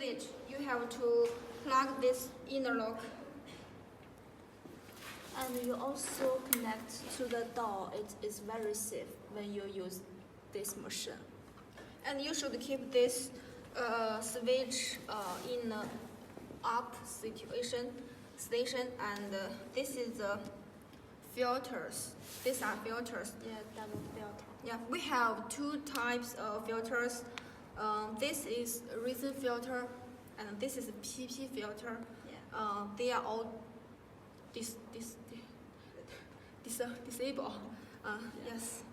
switch, you have to plug this inner lock. And you also connect to the door. It is very safe when you use this machine. And you should keep this switch in up station, and this is the filters. These are filters. Yeah, double filter. Yeah, we have two types of filters. This is resin filter, and this is PP filter. Yeah. They are all disable. Yeah. Yes.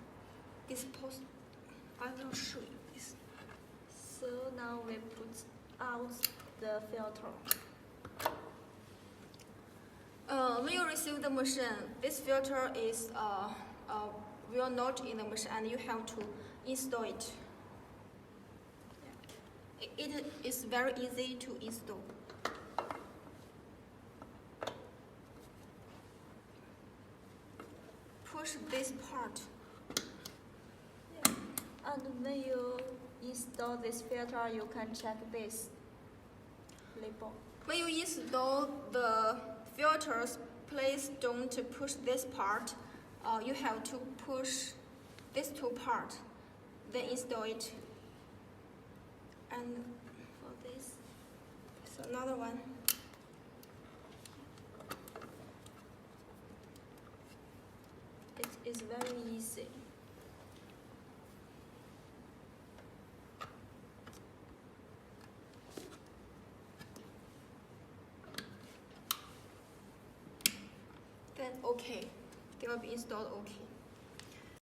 I will show you this. So now we put out the filter. When you receive the machine, this filter is will not in the machine, and you have to install it. It is very easy to install. Push this part. Yeah. And when you install this filter, you can check this label. When you install the filters, please don't push this part. You have to push these two parts, then install it. And for this, it's another one. It is very easy. Then okay, they will be installed okay.